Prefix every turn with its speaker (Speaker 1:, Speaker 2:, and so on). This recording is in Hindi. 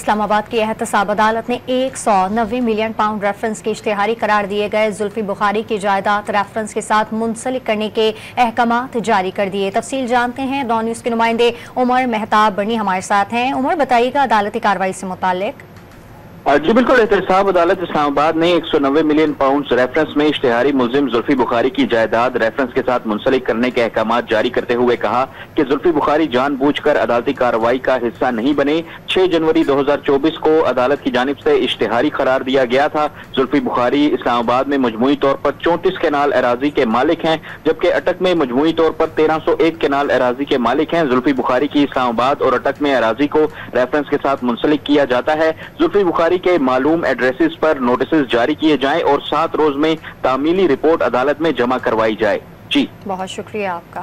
Speaker 1: इस्लामाबाद की एहतसाब अदालत ने 190 मिलियन पाउंड रेफरेंस के इश्तिहारी करार दिए गए जुल्फी बुखारी की जायदाद रेफरेंस के साथ मुंसलिक करने के अहकामात जारी कर दिए। तफसील जानते हैं, डॉन न्यूज के नुमाइंदे उमर मेहताब बनी हमारे साथ हैं। उमर, बताइएगा अदालती कार्रवाई से मुताल्लिक।
Speaker 2: जी बिल्कुल, एहतसाब अदालत इस्लामाबाद ने 190 मिलियन पाउंड रेफरेंस में इश्तिहारी मुलजिम जुल्फी बुखारी की जायदाद रेफरेंस के साथ मुंसलिक करने के अहकामात जारी करते हुए कहा कि जुल्फी बुखारी जानबूझकर अदालती कार्रवाई का हिस्सा नहीं बने। 6 जनवरी 2024 को अदालत की जानिब से इश्तिहारी करार दिया गया था। जुल्फी बुखारी इस्लामाबाद में मजमूई तौर पर 34 केनाल अराजी के मालिक हैं, जबकि अटक में मजमूई तौर पर 1301 केनाल अराजी के मालिक हैं। जुल्फी बुखारी की इस्लामाबाद और अटक में अराजी को रेफरेंस के साथ मुंसलिक किया जाता है। जुल्फी बुखारी के मालूम एड्रेसेस पर नोटिस जारी किए जाएं और 7 रोज में तामीली रिपोर्ट अदालत में जमा करवाई जाए। जी
Speaker 1: बहुत शुक्रिया आपका।